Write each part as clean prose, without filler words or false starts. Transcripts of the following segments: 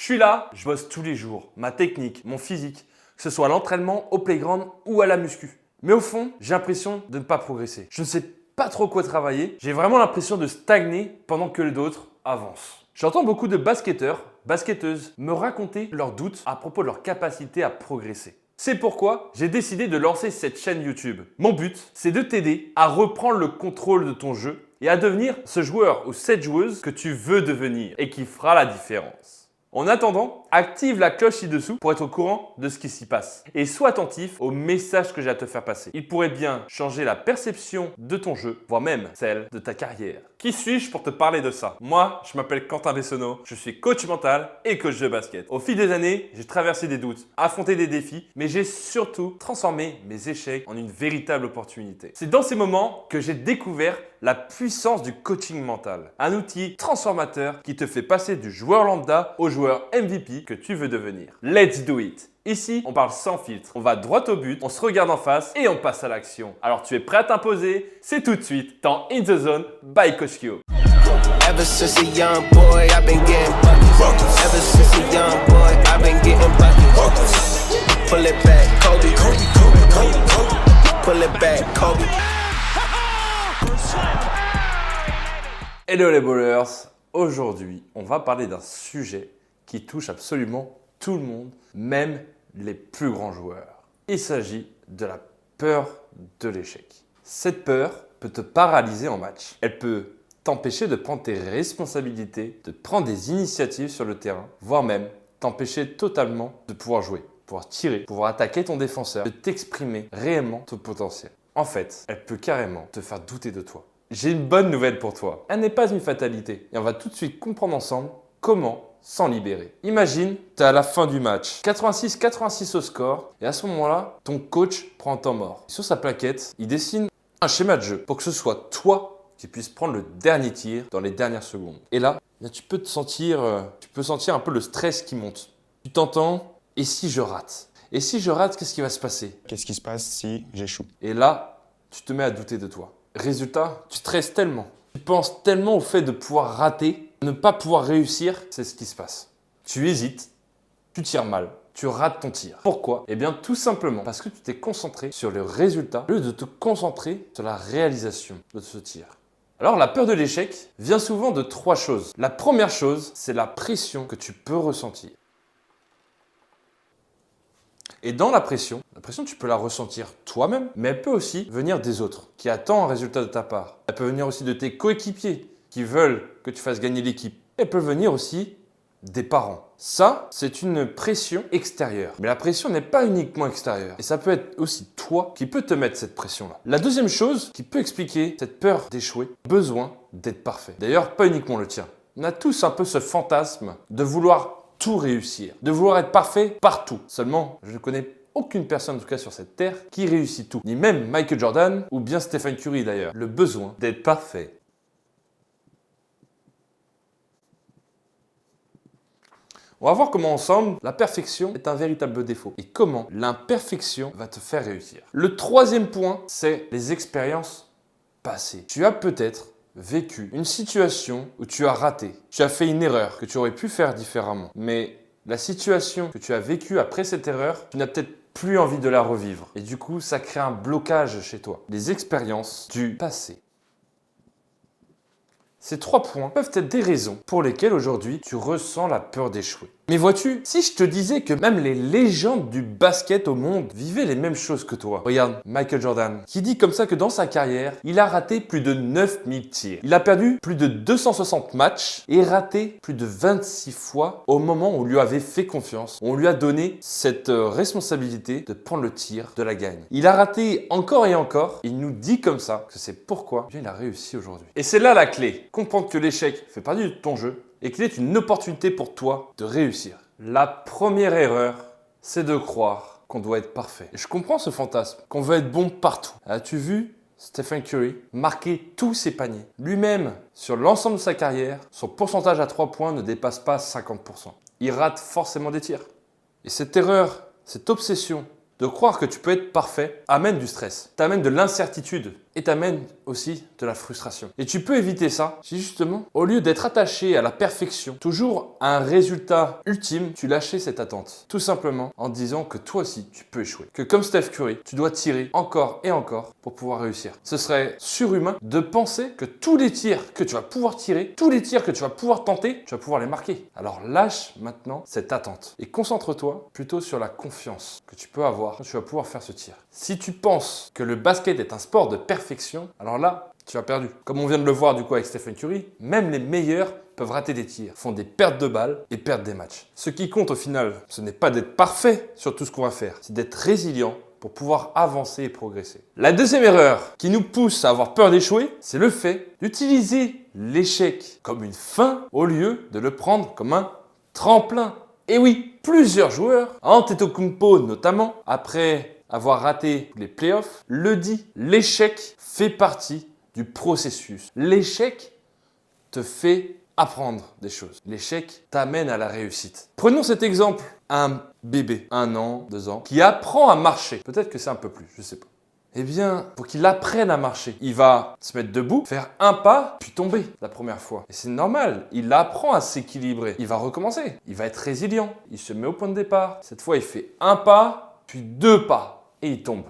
suis là, je bosse tous les jours, ma technique, mon physique, que ce soit à l'entraînement, au playground ou à la muscu. Mais au fond, j'ai l'impression de ne pas progresser. Je ne sais pas trop quoi travailler, j'ai vraiment l'impression de stagner pendant que d'autres avancent. J'entends beaucoup de basketteurs, basketteuses me raconter leurs doutes à propos de leur capacité à progresser. C'est pourquoi j'ai décidé de lancer cette chaîne YouTube. Mon but, c'est de t'aider à reprendre le contrôle de ton jeu et à devenir ce joueur ou cette joueuse que tu veux devenir et qui fera la différence. En attendant, active la cloche ci-dessous pour être au courant de ce qui s'y passe. Et sois attentif aux messages que j'ai à te faire passer. Il pourrait bien changer la perception de ton jeu, voire même celle de ta carrière. Qui suis-je pour te parler de ça? Moi, je m'appelle Quentin Bessonneau, je suis coach mental et coach de basket. Au fil des années, j'ai traversé des doutes, affronté des défis, mais j'ai surtout transformé mes échecs en une véritable opportunité. C'est dans ces moments que j'ai découvert la puissance du coaching mental. Un outil transformateur qui te fait passer du joueur lambda au joueur MVP que tu veux devenir. Let's do it! Ici, on parle sans filtre. On va droit au but, on se regarde en face et on passe à l'action. Alors tu es prêt à t'imposer? C'est tout de suite dans In The Zone by Coach Kyo. Ever since a young boy, I've been getting buckets. Ever since a young boy, I've been getting buckets. Pull it back, Kobe. Pull it back, Kobe. Hello les ballers, aujourd'hui on va parler d'un sujet qui touche absolument tout le monde, même les plus grands joueurs. Il s'agit de la peur de l'échec. Cette peur peut te paralyser en match. Elle peut t'empêcher de prendre tes responsabilités, de prendre des initiatives sur le terrain, voire même t'empêcher totalement de pouvoir jouer, pouvoir tirer, pouvoir attaquer ton défenseur, de t'exprimer réellement ton potentiel. En fait, elle peut carrément te faire douter de toi. J'ai une bonne nouvelle pour toi. Elle n'est pas une fatalité et on va tout de suite comprendre ensemble comment s'en libérer. Imagine, tu es à la fin du match, 86-86 au score et à ce moment-là, ton coach prend un temps mort. Sur sa plaquette, il dessine un schéma de jeu pour que ce soit toi qui puisses prendre le dernier tir dans les dernières secondes. Et là, tu peux sentir un peu le stress qui monte. Tu t'entends, et si je rate? Et si je rate, qu'est-ce qui va se passer? Qu'est-ce qui se passe si j'échoue? Et là, tu te mets à douter de toi. Résultat, tu stresses tellement. Tu penses tellement au fait de pouvoir rater, ne pas pouvoir réussir, c'est ce qui se passe. Tu hésites, tu tires mal, tu rates ton tir. Pourquoi? Eh bien tout simplement parce que tu t'es concentré sur le résultat au lieu de te concentrer sur la réalisation de ce tir. Alors la peur de l'échec vient souvent de trois choses. La première chose, c'est la pression que tu peux ressentir. Et dans la pression, tu peux la ressentir toi-même, mais elle peut aussi venir des autres, qui attendent un résultat de ta part. Elle peut venir aussi de tes coéquipiers, qui veulent que tu fasses gagner l'équipe. Elle peut venir aussi des parents. Ça, c'est une pression extérieure. Mais la pression n'est pas uniquement extérieure. Et ça peut être aussi toi qui peux te mettre cette pression-là. La deuxième chose qui peut expliquer cette peur d'échouer, besoin d'être parfait. D'ailleurs, pas uniquement le tien. On a tous un peu ce fantasme de vouloir tout réussir, de vouloir être parfait partout. Seulement, je ne connais aucune personne, en tout cas sur cette terre, qui réussit tout. Ni même Michael Jordan ou bien Stephen Curry d'ailleurs. Le besoin d'être parfait. On va voir comment ensemble, la perfection est un véritable défaut et comment l'imperfection va te faire réussir. Le troisième point, c'est les expériences passées. Tu as peut-être vécu une situation où tu as raté, tu as fait une erreur que tu aurais pu faire différemment. Mais la situation que tu as vécue après cette erreur, tu n'as peut-être plus envie de la revivre. Et du coup, ça crée un blocage chez toi. Les expériences du passé. Ces trois points peuvent être des raisons pour lesquelles aujourd'hui tu ressens la peur d'échouer. Mais vois-tu, si je te disais que même les légendes du basket au monde vivaient les mêmes choses que toi. Regarde, Michael Jordan, qui dit comme ça que dans sa carrière, il a raté plus de 9000 tirs. Il a perdu plus de 260 matchs et raté plus de 26 fois au moment où on lui avait fait confiance. On lui a donné cette responsabilité de prendre le tir de la gagne. Il a raté encore et encore. Il nous dit comme ça que c'est pourquoi il a réussi aujourd'hui. Et c'est là la clé. Comprendre que l'échec fait partie de ton jeu et qu'il est une opportunité pour toi de réussir. La première erreur, c'est de croire qu'on doit être parfait. Et je comprends ce fantasme, qu'on veut être bon partout. As-tu vu Stephen Curry marquer tous ses paniers? Lui-même, sur l'ensemble de sa carrière, son pourcentage à 3 points ne dépasse pas 50%. Il rate forcément des tirs. Et cette erreur, cette obsession de croire que tu peux être parfait amène du stress, t'amène de l'incertitude. et t'amène aussi de la frustration. Et tu peux éviter ça si justement, au lieu d'être attaché à la perfection, toujours à un résultat ultime, tu lâchais cette attente. Tout simplement en disant que toi aussi, tu peux échouer. Que comme Steph Curry, tu dois tirer encore et encore pour pouvoir réussir. Ce serait surhumain de penser que tous les tirs que tu vas pouvoir tirer, tous les tirs que tu vas pouvoir tenter, tu vas pouvoir les marquer. Alors lâche maintenant cette attente et concentre-toi plutôt sur la confiance que tu peux avoir quand tu vas pouvoir faire ce tir. Si tu penses que le basket est un sport de perfection, alors là, tu as perdu. Comme on vient de le voir du coup avec Stephen Curry, même les meilleurs peuvent rater des tirs, font des pertes de balles et perdent des matchs. Ce qui compte au final, ce n'est pas d'être parfait sur tout ce qu'on va faire, c'est d'être résilient pour pouvoir avancer et progresser. La deuxième erreur qui nous pousse à avoir peur d'échouer, c'est le fait d'utiliser l'échec comme une fin au lieu de le prendre comme un tremplin. Et oui, plusieurs joueurs, Antetokounmpo notamment, après avoir raté les playoffs, le dit, l'échec fait partie du processus. L'échec te fait apprendre des choses. L'échec t'amène à la réussite. Prenons cet exemple, un bébé, 1 an, 2 ans, qui apprend à marcher. Peut-être que c'est un peu plus, je sais pas. Eh bien, pour qu'il apprenne à marcher, il va se mettre debout, faire un pas, puis tomber la première fois. Et c'est normal, il apprend à s'équilibrer. Il va recommencer, il va être résilient. Il se met au point de départ. Cette fois, il fait un pas, puis 2 pas, et il tombe.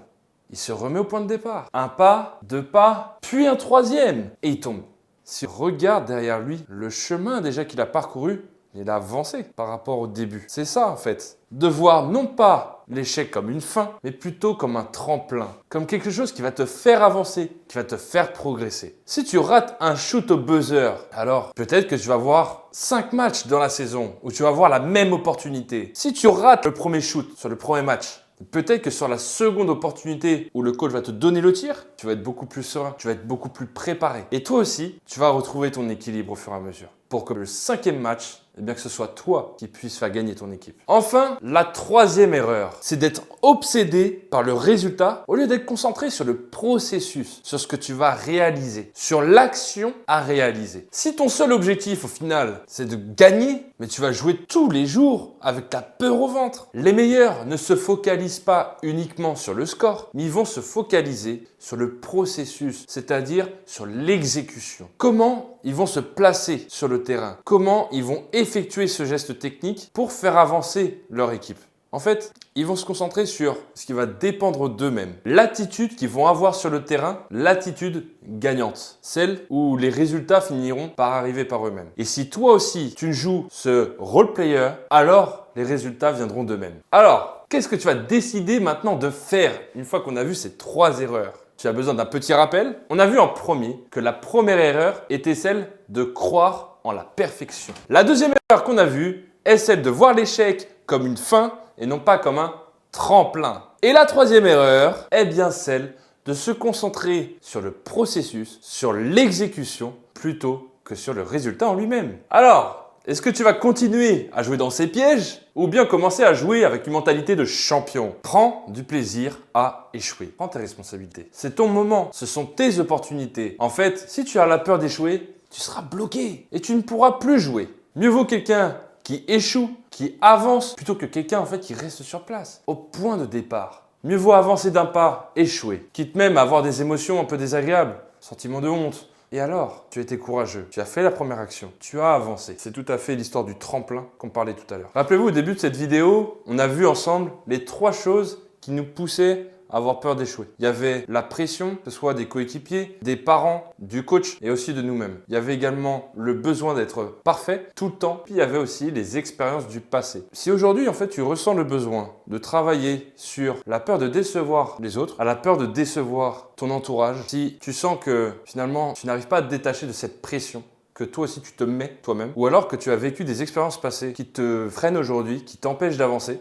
Il se remet au point de départ. Un pas, 2 pas, puis un 3e, et il tombe. S'il regarde derrière lui le chemin déjà qu'il a parcouru, il a avancé par rapport au début. C'est ça en fait. De voir non pas l'échec comme une fin, mais plutôt comme un tremplin. Comme quelque chose qui va te faire avancer, qui va te faire progresser. Si tu rates un shoot au buzzer, alors peut-être que tu vas voir 5 matchs dans la saison où tu vas avoir la même opportunité. Si tu rates le premier shoot sur le premier match, peut-être que sur la seconde opportunité où le coach va te donner le tir, tu vas être beaucoup plus serein, tu vas être beaucoup plus préparé. Et toi aussi, tu vas retrouver ton équilibre au fur et à mesure. Pour que le 5e match, eh bien que ce soit toi qui puisse faire gagner ton équipe. Enfin, la 3e erreur, c'est d'être obsédé par le résultat au lieu d'être concentré sur le processus, sur ce que tu vas réaliser, sur l'action à réaliser. Si ton seul objectif au final, c'est de gagner, mais tu vas jouer tous les jours avec la peur au ventre. Les meilleurs ne se focalisent pas uniquement sur le score, mais ils vont se focaliser sur le processus, c'est-à-dire sur l'exécution. Comment ils vont se placer sur le terrain? Comment ils vont effectuer ce geste technique pour faire avancer leur équipe? En fait, ils vont se concentrer sur ce qui va dépendre d'eux-mêmes. L'attitude qu'ils vont avoir sur le terrain, l'attitude gagnante. Celle où les résultats finiront par arriver par eux-mêmes. Et si toi aussi, tu joues ce role player, alors les résultats viendront d'eux-mêmes. Alors, qu'est-ce que tu vas décider maintenant de faire une fois qu'on a vu ces 3 erreurs? Tu as besoin d'un petit rappel. On a vu en premier que la première erreur était celle de croire en la perfection. La deuxième erreur qu'on a vue est celle de voir l'échec comme une fin et non pas comme un tremplin. Et la 3e erreur est bien celle de se concentrer sur le processus, sur l'exécution, plutôt que sur le résultat en lui-même. Alors, est-ce que tu vas continuer à jouer dans ces pièges ou bien commencer à jouer avec une mentalité de champion? Prends du plaisir à échouer. Prends tes responsabilités. C'est ton moment. Ce sont tes opportunités. En fait, si tu as la peur d'échouer, tu seras bloqué et tu ne pourras plus jouer. Mieux vaut quelqu'un qui échoue, qui avance, plutôt que quelqu'un en fait qui reste sur place, au point de départ. Mieux vaut avancer d'un pas, échouer, quitte même à avoir des émotions un peu désagréables, sentiment de honte. Et alors, tu as été courageux, tu as fait la première action, tu as avancé. C'est tout à fait l'histoire du tremplin qu'on parlait tout à l'heure. Rappelez-vous, au début de cette vidéo, on a vu ensemble les 3 choses qui nous poussaient à avoir peur d'échouer. Il y avait la pression, que ce soit des coéquipiers, des parents, du coach et aussi de nous-mêmes. Il y avait également le besoin d'être parfait tout le temps. Puis il y avait aussi les expériences du passé. Si aujourd'hui, en fait, tu ressens le besoin de travailler sur la peur de décevoir les autres, à la peur de décevoir ton entourage, si tu sens que finalement, tu n'arrives pas à te détacher de cette pression, que toi aussi tu te mets toi-même, ou alors que tu as vécu des expériences passées qui te freinent aujourd'hui, qui t'empêchent d'avancer,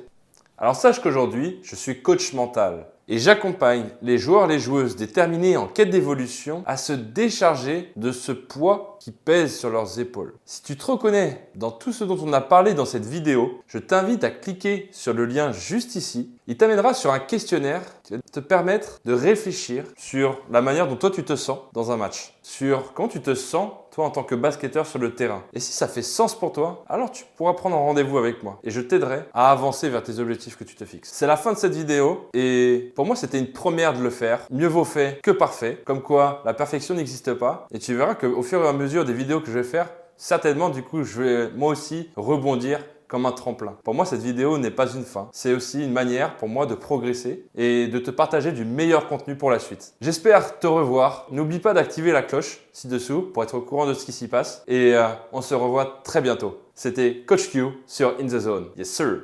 alors sache qu'aujourd'hui, je suis coach mental et j'accompagne les joueurs et les joueuses déterminés en quête d'évolution à se décharger de ce poids qui pèse sur leurs épaules. Si tu te reconnais dans tout ce dont on a parlé dans cette vidéo, je t'invite à cliquer sur le lien juste ici. Il t'amènera sur un questionnaire qui va te permettre de réfléchir sur la manière dont toi tu te sens dans un match, sur quand tu te sens toi en tant que basketteur sur le terrain. Et si ça fait sens pour toi, alors tu pourras prendre un rendez-vous avec moi et je t'aiderai à avancer vers tes objectifs que tu te fixes. C'est la fin de cette vidéo et pour moi c'était une première de le faire. Mieux vaut fait que parfait, comme quoi la perfection n'existe pas et tu verras qu'au fur et à mesure des vidéos que je vais faire, certainement du coup je vais moi aussi rebondir comme un tremplin. Pour moi, cette vidéo n'est pas une fin. C'est aussi une manière pour moi de progresser et de te partager du meilleur contenu pour la suite. J'espère te revoir. N'oublie pas d'activer la cloche ci-dessous pour être au courant de ce qui s'y passe. Et on se revoit très bientôt. C'était Coach Q sur In The Zone. Yes sir.